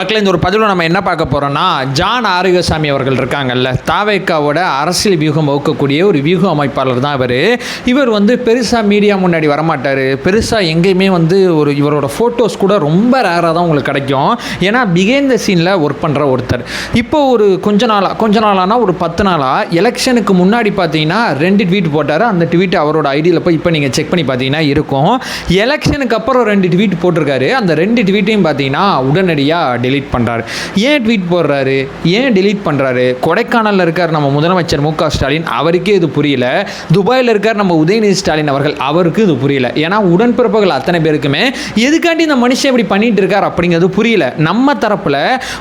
மக்களே, இந்த ஒரு பதிவில் நம்ம என்ன பார்க்க போகிறோம்னா, ஜான் ஆரோக்கியசாமி அவர்கள் இருக்காங்கல்ல, தாவேக்காவோட அரசியல் வியூகம் வகுக்கக்கூடிய ஒரு வியூக அமைப்பாளர் தான் இவர் வந்து பெருசாக மீடியா முன்னாடி வரமாட்டார். பெருசாக எங்கேயுமே வந்து இவரோட ஃபோட்டோஸ் கூட ரொம்ப ரேராக தான் உங்களுக்கு கிடைக்கும். ஏன்னா பிகைண்ட் த சீனில் ஒர்க் பண்ணுற ஒருத்தர். இப்போ ஒரு கொஞ்ச நாளானா ஒரு 10 நாளாக எலெக்ஷனுக்கு முன்னாடி பார்த்தீங்கன்னா 2 ட்வீட் போட்டார். அந்த ட்வீட் அவரோட ஐடியில் போய் இப்போ நீங்கள் செக் பண்ணி பார்த்தீங்கன்னா இருக்கும். எலெக்ஷனுக்கு அப்புறம் 2 ட்வீட் போட்டிருக்காரு. அந்த 2 ட்வீட்டையும் பார்த்தீங்கன்னா உடனடியாக டெலீட் பண்ணுறாரு. ஏன் ட்வீட் போடுறாரு, ஏன் டெலீட் பண்ணுறாரு? கொடைக்கானலில் இருக்கார் நம்ம முதலமைச்சர் மு க ஸ்டாலின், அவருக்கே இது புரியல. துபாயில் இருக்கார் நம்ம உதயநிதி ஸ்டாலின் அவர்கள், அவருக்கு இது புரியல. ஏன்னா உடன்பிறப்புகள் அத்தனை பேருக்குமே எதுக்காண்டி இந்த மனுஷன் இப்படி பண்ணிட்டு இருக்கார் அப்படிங்கிறது புரியல. நம்ம தரப்பில்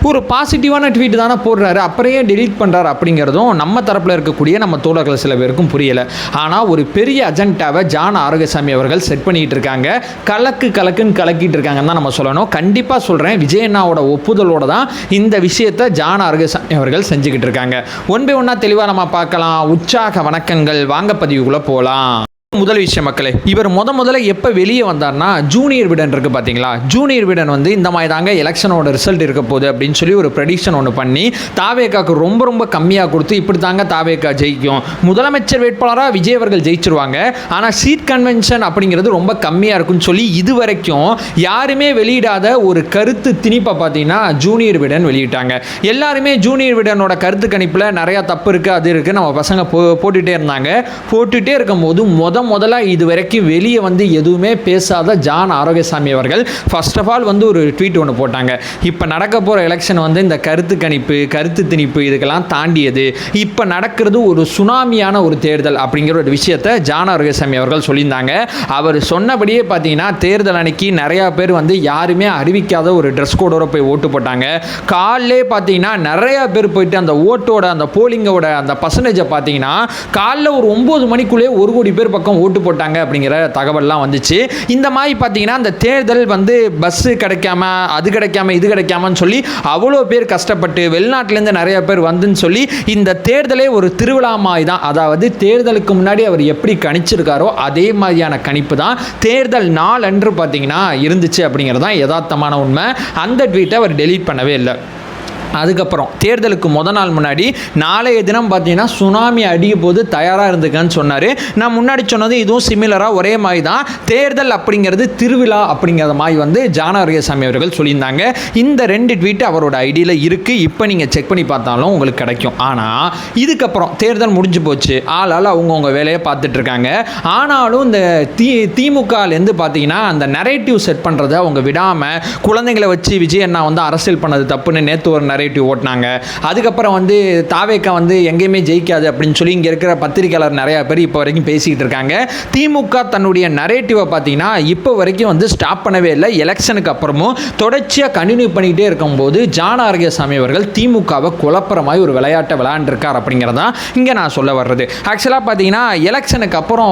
ஒரு பாசிட்டிவான ட்வீட் தானே போடுறாரு, அப்புறையே டெலீட் பண்ணுறாரு அப்படிங்கிறதும் நம்ம தரப்பில் இருக்கக்கூடிய நம்ம தோழர்கள் சில பேருக்கும் புரியல. ஆனால் ஒரு பெரிய அஜெண்டாவை ஜான் ஆரோக்கியசாமி அவர்கள் செட் பண்ணிட்டு இருக்காங்க. கலக்குன்னு கலக்கிட்டு இருக்காங்கன்னு தான் நம்ம சொல்லணும். கண்டிப்பாக சொல்கிறேன், விஜயண்ணாவோட ஒப்புதலோடு தான் இந்த விஷயத்தை ஜான் ஆரோக்கியசாமி அவர்கள் செஞ்சுக்கிட்டு இருக்காங்க. ஒன் பை ஒன்னா தெளிவாக நம்ம பார்க்கலாம். உற்சாக வணக்கங்கள். வாங்க பதிவுக்குள்ளே போகலாம். முதல் விஷயம் மக்களே, இவர் முதல்ல எப்போ வெளியே வந்தார்னா, ஜூனியர் விடன் இருக்குது பார்த்தீங்களா, ஜூனியர் விடன் வந்து இந்த மாதிரி தாங்க எலெக்ஷனோட ரிசல்ட் இருக்க போகுது அப்படின்னு சொல்லி ஒரு ப்ரெடிக்ஷன் ஒன்று பண்ணி தாவேக்காவுக்கு ரொம்ப கம்மியாக கொடுத்து இப்படி தாங்க தாவேக்கா ஜெயிக்கும், முதலமைச்சர் வேட்பாளராக விஜய் அவர்கள் ஜெயிச்சிருவாங்க, ஆனால் சீட் கன்வென்ஷன் அப்படிங்கிறது ரொம்ப கம்மியாக இருக்குன்னு சொல்லி இது வரைக்கும் யாருமே வெளியிடாத ஒரு கருத்து திணிப்பை பார்த்தீங்கன்னா ஜூனியர் விடன் வெளியிட்டாங்க. எல்லாருமே ஜூனியர் விடனோட கருத்து கணிப்பில் நிறையா தப்பு இருக்குது, அது இருக்குது, நம்ம பசங்க போட்டுகிட்டே இருந்தாங்க. போட்டுகிட்டே இருக்கும்போது முதல்ல இது வரைக்கும் வெளியே வந்து எதுவுமே பேசாத ஜான் ஆரோக்கியசாமி அவர்கள் ஃபர்ஸ்ட் ஆஃப் ஆல் வந்து ஒரு ட்வீட் ஒன்று போட்டாங்க. இப்போ நடக்க போகிற எலெக்ஷன் வந்து இந்த கருத்து கணிப்பு, கருத்து திணிப்பு இதுக்கெல்லாம் தாண்டியது, இப்போ நடக்கிறது ஒரு சுனாமியான ஒரு தேர்தல் அப்படிங்கிற ஒரு விஷயத்தை ஜான் ஆரோக்கியசாமி அவர்கள் சொல்லியிருந்தாங்க. அவர் சொன்னபடியே பார்த்தீங்கன்னா தேர்தல் அன்னைக்கு நிறையா பேர் வந்து யாருமே அறிவிக்காத ஒரு ட்ரெஸ் கோடோட போய் ஓட்டு போட்டாங்க. காலிலே பார்த்தீங்கன்னா நிறையா பேர் போயிட்டு அந்த ஓட்டோட அந்த போலிங்கோட அந்த பர்சன்டேஜை பார்த்தீங்கன்னா காலைல ஒரு 9 மணிக்குள்ளே 1 கோடி பேர் பக்கம் ஓட்டு போட்டாங்க அப்படிங்கிற தகவல்லாம் வந்துச்சு. இந்த மாதிரி பார்த்தீங்கன்னா அந்த தேர்தல் வந்து பஸ்ஸு கிடைக்காம, அது கிடைக்காம, இது கிடைக்காமன்னு சொல்லி அவ்வளோ பேர் கஷ்டப்பட்டு வெளிநாட்டிலேருந்து நிறைய பேர் வந்துன்னு சொல்லி இந்த தேர்தலே ஒரு திருவிழா மாதிரி தான். அதாவது தேர்தலுக்கு முன்னாடி அவர் எப்படி கணிச்சிருக்காரோ அதே மாதிரியான கணிப்பு தான் தேர்தல் நாள் அன்று பார்த்தீங்கன்னா இருந்துச்சு அப்படிங்கிறது தான் யதார்த்தமான உண்மை. அந்த ட்வீட்டை அவர் டெலீட் பண்ணவே இல்லை. அதுக்கப்புறம் தேர்தலுக்கு நாள் முன்னாடி நாளைய தினம் பார்த்தீங்கன்னா சுனாமி அடிக்க போது தயாராக இருந்துக்கன்னு சொன்னார். நான் முன்னாடி சொன்னது இதுவும் சிமிலராக ஒரே மாதிரி தான். தேர்தல் அப்படிங்கிறது திருவிழா அப்படிங்கிற மாதிரி வந்து ஜான் ஆரோக்கியசாமி அவர்கள் சொல்லியிருந்தாங்க. இந்த 2 ட்வீட் அவரோட ஐடியில் இருக்குது. இப்போ நீங்கள் செக் பண்ணி பார்த்தாலும் உங்களுக்கு கிடைக்கும். ஆனால் இதுக்கப்புறம் தேர்தல் முடிஞ்சு போச்சு, ஆளால் அவங்கவுங்க வேலையை பார்த்துட்டு இருக்காங்க. ஆனாலும் இந்த திமுகலேருந்து பார்த்தீங்கன்னா அந்த நரேட்டிவ் செட் பண்ணுறதை அவங்க விடாமல் குழந்தைங்களை வச்சு விஜய் அண்ணா வந்து அரசியல் பண்ணது தப்புன்னு நேற்று ஒரு நரேட்டிவ் ஓட்டினாங்க. அதுக்கப்புறம் வந்து தாவேக்கா வந்து எங்கேயுமே ஜெயிக்காது அப்படின்னு சொல்லி இங்கே இருக்கிற பத்திரிகையாளர் நிறையா பேர் இப்போ வரைக்கும் பேசிக்கிட்டு இருக்காங்க. திமுக தன்னுடைய நரேட்டிவை பார்த்தீங்கன்னா இப்போ வரைக்கும் வந்து ஸ்டாப் பண்ணவே இல்லை. எலெக்ஷனுக்கு அப்புறமும் தொடர்ச்சியாக கண்டினியூ பண்ணிக்கிட்டே இருக்கும்போது ஜான் ஆரோக்கியசாமி அவர்கள் திமுகவை குழப்பற மாதிரி ஒரு விளையாட்டை விளையாண்டுருக்கார் அப்படிங்கிறதான் இங்கே நான் சொல்ல வர்றது. ஆக்சுவலாக பார்த்தீங்கன்னா எலெக்ஷனுக்கு அப்புறம்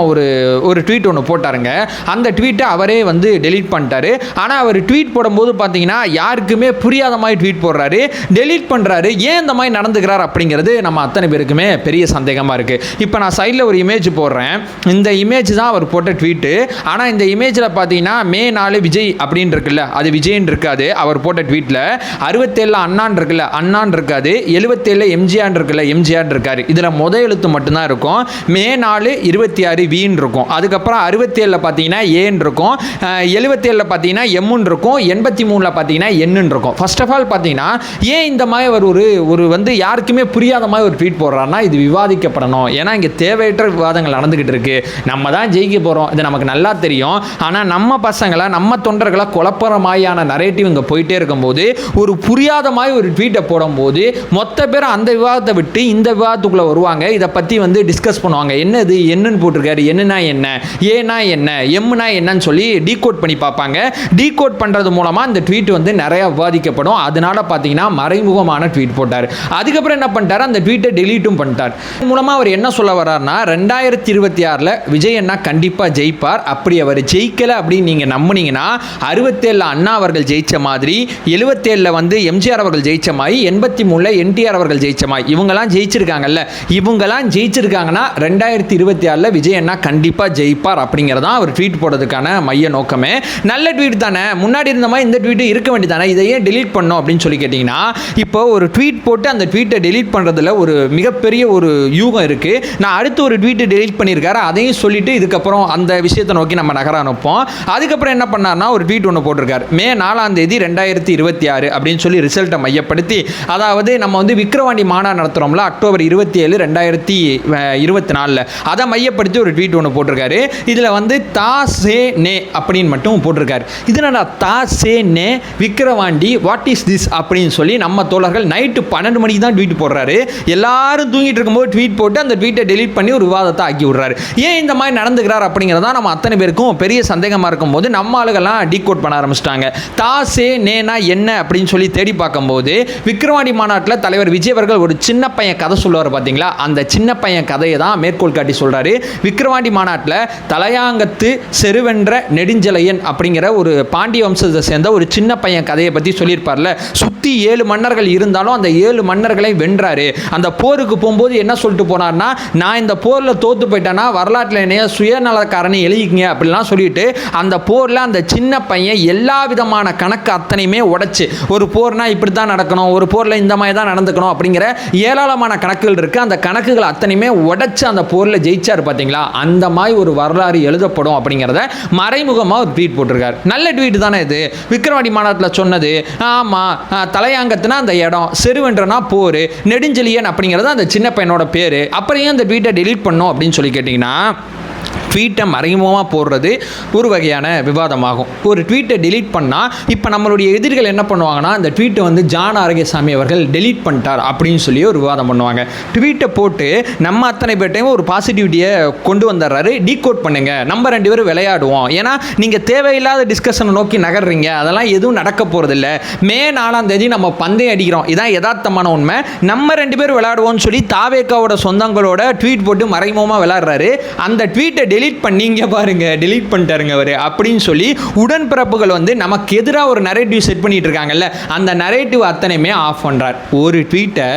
ஒரு ட்வீட் ஒன்று போட்டாருங்க. அந்த ட்வீட்டை அவரே வந்து டெலீட் பண்ணிட்டாரு. ஆனால் அவர் ட்வீட் போடும்போது பார்த்தீங்கன்னா யாருக்குமே புரியாத மாதிரி ட்வீட் போடுறாரு, டெலீட் பண்ணுறாரு. ஏன் இந்த மாதிரி நடந்துக்கிறார் அப்படிங்கிறது நம்ம அத்தனை பேருக்குமே பெரிய சந்தேகமாக இருக்குது. இப்போ நான் சைடில் ஒரு இமேஜ் போடுறேன். இந்த இமேஜ் தான் அவர் போட்ட ட்வீட்டு. ஆனால் இந்த இமேஜில் பார்த்தீங்கன்னா மே 4 விஜய் அப்படின்னு இருக்குல்ல, அது விஜய்ன்னு இருக்காது. அவர் போட்ட ட்வீட்டில் 67 அண்ணான் இருக்குல்ல, அண்ணான் இருக்காது. 77 எம்ஜிஆர் இருக்குல்ல, எம்ஜிஆர் இருக்காரு. இதில் முதல் எழுத்து மட்டும்தான் இருக்கும். மே 4 26 வீன்னு இருக்கும். அதுக்கப்புறம் 67 பார்த்தீங்கன்னா ஏன்னு இருக்கும், 77 பார்த்தீங்கன்னா எம்முன்னு இருக்கும், 83 பார்த்தீங்கன்னா என்னன்னு இருக்கும். ஃபர்ஸ்ட் ஆஃப் ஆல் பார்த்தீங்கன்னா ஏன் இந்த மாதிரி ஒரு வந்து யாருக்குமே புரியாத மாதிரி ஒரு ட்வீட் போடுறாருன்னா இது விவாதிக்கப்படணும். ஏன்னா இங்கே தேவையற்ற விவாதங்கள் நடந்துக்கிட்டு இருக்கு. நம்ம தான் ஜெயிக்க போகிறோம், இது நமக்கு நல்லா தெரியும். ஆனால் நம்ம பசங்களை, நம்ம தொண்டர்களை குழப்பற மாதிரியான நரேட்டிவ் இங்கே போயிட்டே இருக்கும்போது ஒரு புரியாத மாதிரி ஒரு ட்வீட்டை போடும்போது மொத்த பேர் அந்த விவாதத்தை விட்டு இந்த விவாதத்துக்குள்ளே வருவாங்க. இதை பற்றி வந்து டிஸ்கஸ் பண்ணுவாங்க. என்னது என்னன்னு போட்டிருக்காரு, என்னன்னா என்ன, ஏன்னா என்ன, எம்னா என்னன்னு சொல்லி டீகோட் பண்ணி பார்ப்பாங்க. டீகோட் பண்ணுறது மூலமாக இந்த ட்வீட் வந்து நிறையா விவாதிக்கப்படும். அதனால பார்த்தீங்கன்னா மறைமுகமான ட்வீட் போட்டார். அதுக்கப்புறம் என்ன பண்ணிட்டார், அந்த ட்வீட்டை டெலீட்டும் பண்ணிட்டார். மூலமாக அவர் என்ன சொல்ல வர்றாருன்னா 2026 விஜய் அண்ணா கண்டிப்பாக ஜெயிப்பார். அப்படி அவர் ஜெயிக்கலை அப்படின்னு நீங்கள் நம்புனீங்கன்னா 67 அண்ணா அவர்கள் ஜெயிச்ச மாதிரி, 77 வந்து எம்ஜிஆர் அவர்கள் ஜெயிச்ச மாதிரி, 83 என்டிஆர் அவர்கள் ஜெயிச்ச மாதிரி இவங்கெல்லாம் ஜெயிச்சிருக்காங்கல்ல, இவங்கெல்லாம் ஜெயிச்சிருக்காங்கன்னா 2026 விஜய் அண்ணா கண்டிப்பாக ஜெயிப்பார் அப்படிங்கிறதான் அவர் ட்வீட் போடுறதுக்கான மைய நோக்கமே. நல்ல ட்வீட் தானே, முன்னாடி இருந்த மாதிரி இந்த ட்வீட் இருக்க வேண்டியதானே, இதையே டெலீட் பண்ணோம் அப்படின்னு சொல்லி கேட்டிங்கன்னா, இப்போ ஒரு ட்வீட் போட்டு அந்த ட்வீட்டை டெலீட் பண்ணுறதுல ஒரு மிகப்பெரிய ஒரு யூகம் இருக்குது. நான் அடுத்து ஒரு ட்வீட்டை டெலீட் பண்ணியிருக்காரு, அதையும் சொல்லிட்டு இதுக்கப்புறம் அந்த விஷயத்தை நோக்கி நம்ம நகர அனுப்போம். அதுக்கப்புறம் என்ன பண்ணார்னா ஒரு ட்வீட் ஒன்று போட்டிருக்காரு. மே 4 2026 அப்படின்னு சொல்லி ரிசல்ட்டை மையப்படுத்தி, அதாவது நம்ம வந்து விக்கிரவாண்டி மாநாடு நடத்துகிறோம்ல அக்டோபர் 27 2024, அதை மையப்படுத்தி ஒரு ட்வீட் ஒன்று போட்டிருக்காரு. இதில் வந்து தா சே நே அப்படின்னு மட்டும் போட்டிருக்காரு. இது என்னடா தா சே நே விக்கிரவாண்டி வாட் இஸ் திஸ் அப்படின்னு சொல்லி நம்ம தோழர்கள் நைட்டு 12 மணிக்கு தான் ட்வீட் போடுறாரு. எல்லாரும் தூங்கிட்டு இருக்கும்போது ட்வீட் போட்டு அந்த ட்வீட்டை டெலீட் பண்ணி ஒரு விவாதத்தை ஆக்கி விடுறாரு. ஏன் இந்த மாதிரி நடந்துக்கிறார் அப்படிங்கிறதா நம்ம அத்தனை பேருக்கும் பெரிய சந்தேகமாக இருக்கும்போது நம்ம ஆளுகள்லாம் டீகோட் பண்ண ஆரம்பிச்சிட்டாங்க. தா சே நேனா என்ன அப்படின்னு சொல்லி தேடி பார்க்கும்போது விக்கிரவாண்டி மாநாட்டில் தலைவர் விஜய் அவர்கள் ஒரு சின்ன பையன் கதை சொல்லுவார் பார்த்தீங்களா, அந்த சின்ன பையன் கதையை தான் மேற்கோள் காட்டி சொல்கிறாரு. விக்கிரவாண்டி மாநாட்டில் தலையாங்கத்து செருவென்ற நெடுஞ்செலையன் அப்படிங்கிற ஒரு பாண்டிய வம்சத்தை சேர்ந்த ஒரு சின்ன பையன் கதையை பற்றி சொல்லியிருப்பார்ல. சுற்றி 7 மன்னர்கள் இருந்தாலும் அந்த 7 மன்னர்களை வென்றாரு. அந்த போருக்கு போகும்போது என்ன சொல்லிட்டு போனார்னா, நான் இந்த போரில் தோத்து போயிட்டேன்னா வரலாற்றில் என்னைய சுயநலக்காரனை எழுதிக்கிங்க அப்படிலாம் சொல்லிட்டு அந்த போரில் அந்த சின்ன பையன் எல்லா விதமான கணக்கு அத்தனையுமே உடைச்சு, ஒரு போர்னா இப்படி தான் நடக்கணும், ஒரு போரில் இந்த மாதிரி தான் நடந்துக்கணும் அப்படிங்கிற ஏராளமான கணக்குகள் இருக்குது. அந்த கணக்குகள் அத்தனையுமே உடைச்சு அந்த போரில் ஜெயிச்சார் பார்த்தீங்களா, அந்த மாதிரி ஒரு வரலாறு எழுதப்படும் அப்படிங்கிறத மறைமுகமாக ஒரு ட்வீட் போட்டிருக்காரு. நல்ல ட்வீட் தானே இது. விக்கிரவாண்டி மாநாட்டில் சொன்னது ஆமாம், தலையாங்கத்துனா அந்த இடம், செருவென்றனா போர், நெடுஞ்செழியன் அப்படிங்கிறது அந்த சின்ன பையனோட பேர். அப்புறம் அந்த ட்வீட்டை டெலீட் பண்ணோம் அப்படின்னு சொல்லி கேட்டிங்கன்னா, ட்வீட்டை மறைமுகமாக போடுறது ஒரு வகையான விவாதமாகும். ஒரு ட்வீட்டை டெலீட் பண்ணால் இப்போ நம்மளுடைய எதிரிகள் என்ன பண்ணுவாங்கன்னா, அந்த ட்வீட்டை வந்து ஜான் ஆரோக்கியசாமி அவர்கள் டெலீட் பண்ணிட்டார் அப்படின்னு சொல்லி ஒரு விவாதம் பண்ணுவாங்க. ட்வீட்டை போட்டு நம்ம அத்தனை பேர்ட்டையும் ஒரு பாசிட்டிவிட்டியை கொண்டு வந்துடுறாரு. டீகோட் பண்ணுங்க, நம்ம 2 பேரும் விளையாடுவோம். ஏன்னா நீங்கள் தேவையில்லாத டிஸ்கஷனை நோக்கி நகர்றீங்க, அதெல்லாம் எதுவும் நடக்க போகிறதில்ல. மே 4 நம்ம பந்தயம் அடிக்கிறோம், இதான் யதார்த்தமான உண்மை. நம்ம 2 பேரும் விளையாடுவோம்னு சொல்லி தாவேக்காவோட சொந்தங்களோட ட்வீட் போட்டு மறைமுகமாக விளையாடுறாரு. அந்த ட்வீட்டை டெலீட் பண்ணீங்க பாருங்க, டெலீட் பண்ணிட்டாருங்க அவரு அப்படின்னு சொல்லி உடன்பிறப்புகள் வந்து நமக்கு எதிராக ஒரு நரேட்டிவ் செட் பண்ணிட்டு இருக்காங்கல்ல, அந்த நரேட்டிவ் அத்தனையுமே ஆஃப் பண்றார். ஒரு ட்வீட்டை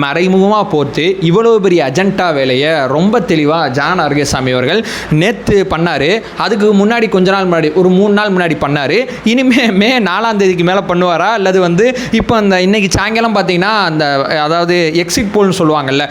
மறைமுகமாக போட்டு இவ்வளவு பெரிய அஜெண்டா வேலையை ரொம்ப தெளிவாக ஜான் ஆரோக்கியசாமி அவர்கள் நேற்று பண்ணாரு. அதுக்கு முன்னாடி கொஞ்ச நாள் முன்னாடி ஒரு 3 நாள் முன்னாடி பண்ணாரு. இனிமே மே 4 மேலே பண்ணுவாரா, அல்லது வந்து இப்போ அந்த இன்னைக்கு சாயங்காலம் பார்த்தீங்கன்னா அந்த அதாவது எக்ஸிட் போல்னு சொல்லுவாங்கல்ல,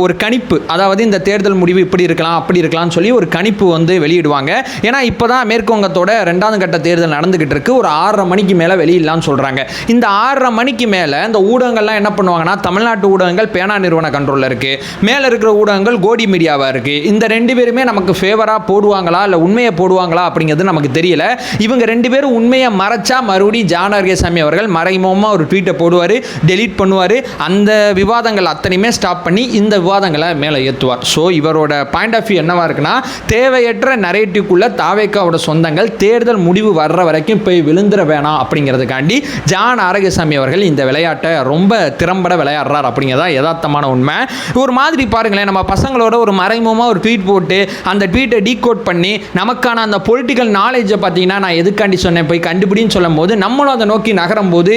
ஒரு கணிப்பு, அதாவது இந்த தேர்தல் முடிவு இப்படி இருக்கலாம் அப்படி இருக்கலாம்னு சொல்லி ஒரு கணிப்பு வந்து வெளியிடுவாங்க. ஏன்னா இப்போ தான் மேற்குவங்கத்தோட 2வது கட்ட தேர்தல் நடந்துகிட்டு இருக்கு. ஒரு 6:30 மணிக்கு மேலே வெளியிடலாம்னு சொல்கிறாங்க. இந்த 6:30 மணிக்கு மேலே இந்த ஊடகங்கள்லாம் என்ன பண்ணுவாங்கன்னா, தமிழ்நாட்டு ஊடகங்கள் பேனா நிறுவன கண்ட்ரோலில் இருக்குது, மேலே இருக்கிற ஊடகங்கள் கோடி மீடியாவாக இருக்குது. இந்த 2 பேருமே நமக்கு ஃபேவராக போடுவாங்களா இல்லை உண்மையை போடுவாங்களா அப்படிங்கிறது நமக்கு தெரியல. இவங்க 2 பேரும் உண்மையை மறைச்சா மறுபடியும் ஜான் ஆரோக்கியசாமி அவர்கள் மறைமுகமாக ஒரு ட்வீட்டை போடுவார், டெலீட் பண்ணுவார். அந்த விவாதங்கள் அத்தனையுமே ஸ்டாப் பண்ணி இந்த விவாதங்களை மேலே ஏற்றுவார். ஸோ இவரோட பாயிண்ட் ஆஃப் வியூ என்னவா இருக்குன்னா, தேவையற்ற நரேட்டிவ்க்குள்ள தாவேக்காவோட சொந்தங்கள் தேர்தல் முடிவு வர்ற வரைக்கும் போய் விழுந்துட வேணாம் அப்படிங்கிறதுக்காண்டி ஜான் ஆரோக்கியசாமி அவர்கள் இந்த விளையாட்டை ரொம்ப திறம்பட விளையாடுறார் அப்படிங்கிறதா யதார்த்தமான உண்மை. ஒரு மாதிரி பாருங்களேன், நம்ம பசங்களோட ஒரு மறைமுகமாக ஒரு ட்வீட் போட்டு அந்த ட்வீட்டை டீகோட் பண்ணி நமக்கான அந்த பொலிட்டிக்கல் நாலேஜை பார்த்தீங்கன்னா, நான் எதுக்காண்டி சொன்னேன் போய் கண்டுபிடின்னு சொல்லும் போது நம்மளும் அதை நோக்கி நகரும் போது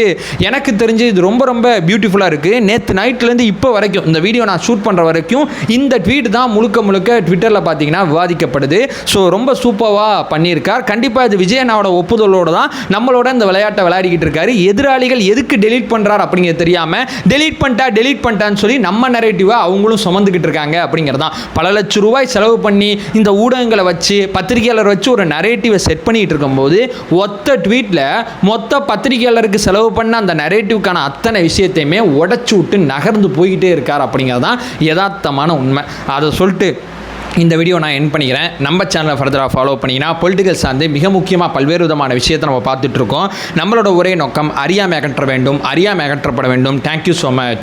எனக்கு தெரிஞ்சு இது ரொம்ப ரொம்ப பியூட்டிஃபுல்லாக இருக்குது. நேற்று நைட்லேருந்து இப்போ வரைக்கும் இந்த வீடியோ நான் ஷூட் பண்ணுற வரைக்கும் இந்த ட்வீட் தான் முழுக்க முழுக்க ட்விட்டரில் பார்த்தீங்கன்னா விவாதிக்கப்படுது. ஸோ ரொம்ப சூப்பராக பண்ணியிருக்கார். கண்டிப்பாக இது விஜய் அண்ணாவோட ஒப்புதலோடு தான் நம்மளோட இந்த விளையாட்டை விளையாடிக்கிட்டு இருக்காரு. எதிராளிகள் எதுக்கு டெலீட் பண்ணுறார் அப்படிங்கிறது தெரியாமல் டெலீட் பண்ணிட்டான்னு சொல்லி நம்ம நரேட்டிவாக அவங்களும் சுமந்துக்கிட்டு இருக்காங்க அப்படிங்கிறதான். பல லட்சம் ரூபாய் செலவு பண்ணி இந்த ஊடகங்களை வச்சு பத்திரிகையாளர் வச்சு ஒரு நரேட்டிவை செட் பண்ணிகிட்டு இருக்கும்போது ஒத்த ட்வீட்டில் மொத்த பத்திரிகையாளருக்கு செலவு பண்ண அந்த நரேட்டிவ்க்கான அத்தனை விஷயத்தையுமே உடச்சி விட்டு நகர்ந்து போய்கிட்டே இருக்கார் அப்படிங்கிறதான் யதார்த்தமான உண்மை. அதை சொல்லிட்டு இந்த வீடியோ நான் என் பண்ணிக்கிறேன். நம்ம சேனலை ஃபர்தராக ஃபாலோ பண்ணிங்கன்னா பொலிட்டிக்கல் சார்ந்து மிக முக்கியமாக பல்வேறு விதமான விஷயத்தை நம்ம பார்த்துட்ருக்கோம். நம்மளோட ஒரே நோக்கம் அறியாமை அகற்ற வேண்டும், அறியாமை அகற்றப்பட வேண்டும். Thank you so much.